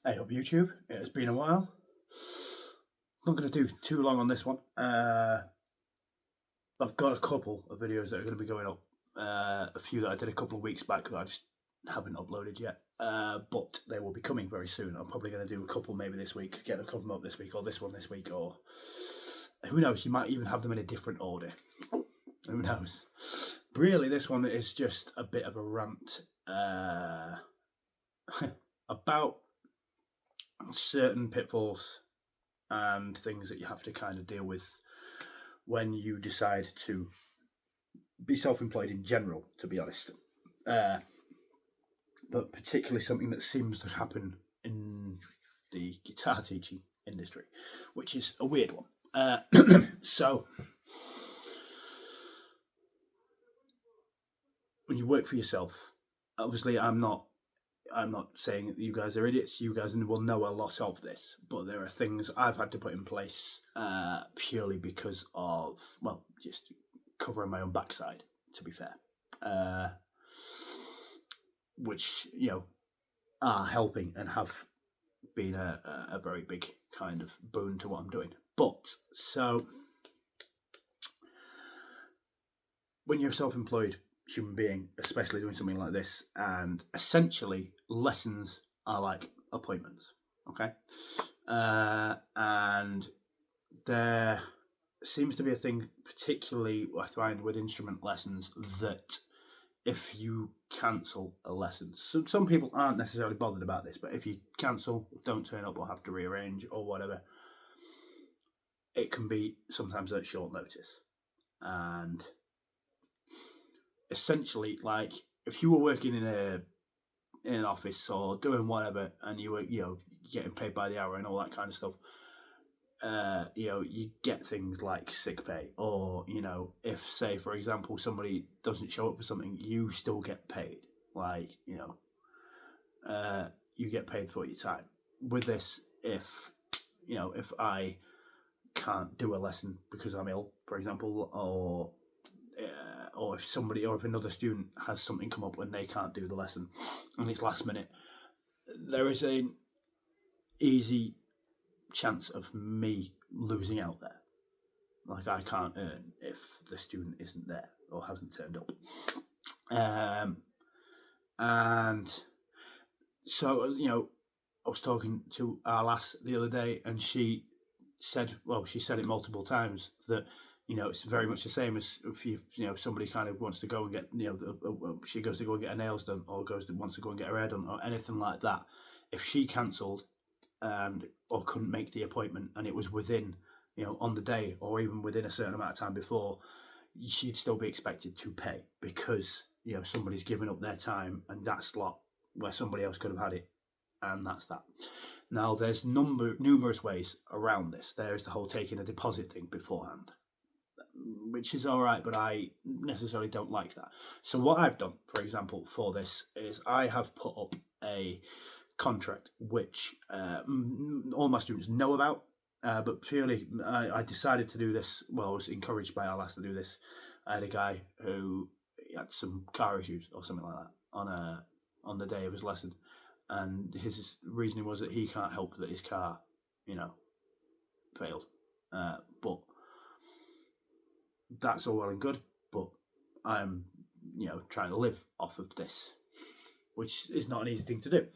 Hey up YouTube, it has been a while. I'm not going to do too long on this one. I've got a couple of videos that are going to be going up. A few that I did a couple of weeks back that I just haven't uploaded yet. But they will be coming very soon. I'm probably going to do a couple maybe this week, get a couple up this week, or this one this week, or who knows, you might even have them in a different order. Who knows? Really, this one is just a bit of a rant about certain pitfalls and things that you have to kind of deal with when you decide to be self-employed in general, to be honest. But particularly something that seems to happen in the guitar teaching industry, which is a weird one. So when you work for yourself, obviously I'm not saying that you guys are idiots. You guys will know a lot of this, but there are things I've had to put in place purely because of, well, just covering my own backside, to be fair, which, you know, are helping and have been a very big kind of boon to what I'm doing. But, so, when you're a self-employed human being, especially doing something like this, and essentially lessons are like appointments, okay? And there seems to be a thing, particularly I find with instrument lessons, that if you cancel a lesson, so some people aren't necessarily bothered about this, but if you cancel, don't turn up or have to rearrange or whatever, it can be sometimes at short notice. And essentially, like, if you were working in an office or doing whatever, and you were, you know, getting paid by the hour and all that kind of stuff, you know, you get things like sick pay, or, you know, if, say, for example, somebody doesn't show up for something, you still get paid. Like, you know, you get paid for your time. With this, if, you know, if I can't do a lesson because I'm ill, for example, or if somebody, or if another student has something come up and they can't do the lesson and it's last minute, there is an easy chance of me losing out there. Like, I can't earn if the student isn't there or hasn't turned up. And so, you know, I was talking to our lass the other day, and she said, well, she said it multiple times, that, you know, it's very much the same as if you know, somebody kind of wants to go and get, you know, she goes to go and get her nails done, or wants to go and get her hair done, or anything like that. If she cancelled or couldn't make the appointment, and it was within, you know, on the day, or even within a certain amount of time before, she'd still be expected to pay, because, you know, somebody's given up their time and that slot where somebody else could have had it, and that's that. Now, there's numerous ways around this. There's the whole taking a deposit thing beforehand, which is all right, but I necessarily don't like that. So what I've done, for example, for this is I have put up a contract which all my students know about, but purely I decided to do this. Well, I was encouraged by our lass to do this. I had a guy who had some car issues or something like that on the day of his lesson, and his reasoning was that he can't help that his car, you know, failed. But that's all well and good, but I'm, you know, trying to live off of this, which is not an easy thing to do.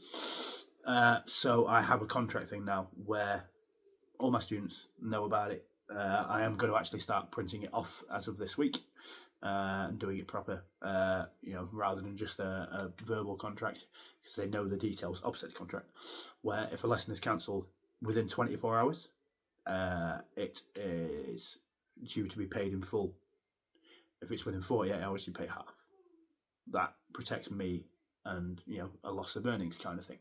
So I have a contract thing now where all my students know about it. I am going to actually start printing it off as of this week and doing it proper, rather than just a verbal contract, because they know the details of said contract, where if a lesson is cancelled within 24 hours, it is due to be paid in full. If it's within 48 hours, you pay half. That protects me and, a loss of earnings kind of thing.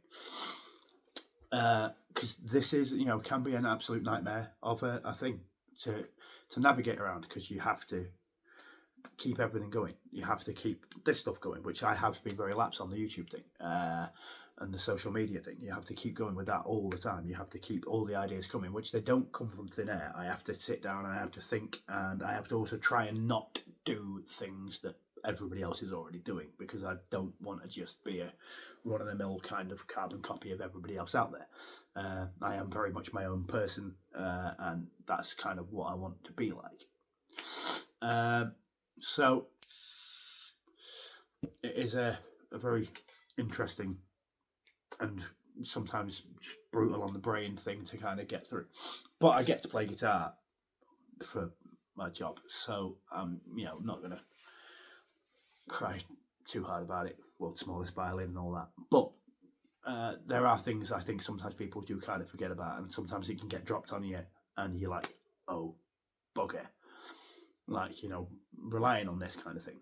Because this is, can be an absolute nightmare of a thing to navigate around, because you have to keep everything going. You have to keep this stuff going, which I have been very lax on, the YouTube thing and the social media thing. You have to keep going with that all the time. You have to keep all the ideas coming, which they don't come from thin air. I have to sit down, I have to think, and I have to also try and not do things that everybody else is already doing, because I don't want to just be a run-of-the-mill kind of carbon copy of everybody else out there. I am very much my own person, and that's kind of what I want to be like. So it is a very interesting and sometimes just brutal on the brain thing to kind of get through. But I get to play guitar for my job, so I'm not going to cry too hard about it. World's smallest violin and all that. But there are things I think sometimes people do kind of forget about, and sometimes it can get dropped on you and you're like, oh, bugger. Like, relying on this kind of thing.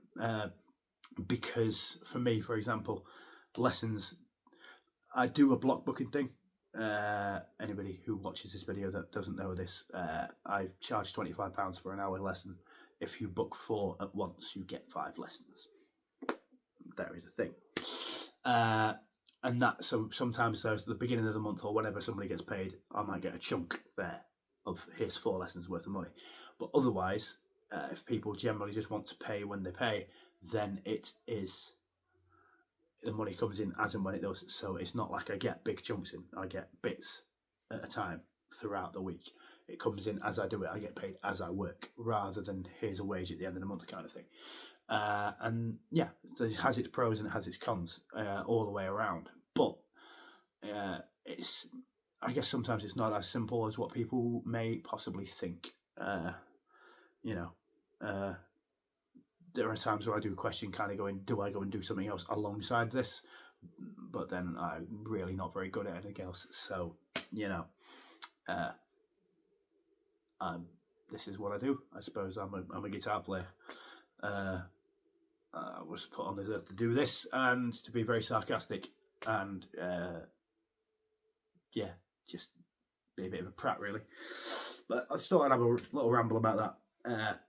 Because for me, for example, lessons, I do a block booking thing. Anybody who watches this video that doesn't know this, I charge £25 for an hour lesson. If you book 4 at once, you get 5 lessons. There is a thing. And that, so sometimes there's the beginning of the month or whenever somebody gets paid, I might get a chunk there of here's 4 lessons worth of money. But otherwise, if people generally just want to pay when they pay, then it is, the money comes in as and when it does. So it's not like I get big chunks in. I get bits at a time throughout the week. It comes in as I do it. I get paid as I work, rather than here's a wage at the end of the month kind of thing. And yeah, it has its pros and it has its cons all the way around. But it's, I guess sometimes it's not as simple as what people may possibly think. There are times where I do question kind of going, do I go and do something else alongside this? But then I'm really not very good at anything else. So, this is what I do. I suppose I'm a guitar player. I was put on this earth to do this and to be very sarcastic and just be a bit of a prat really. But I just thought I'd have a little ramble about that.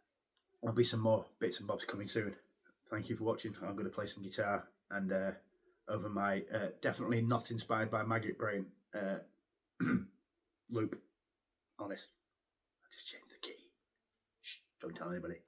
There'll be some more bits and bobs coming soon. Thank you for watching. I'm going to play some guitar and over my definitely not inspired by Maggot Brain loop. Honest. I just changed the key. Shh, don't tell anybody.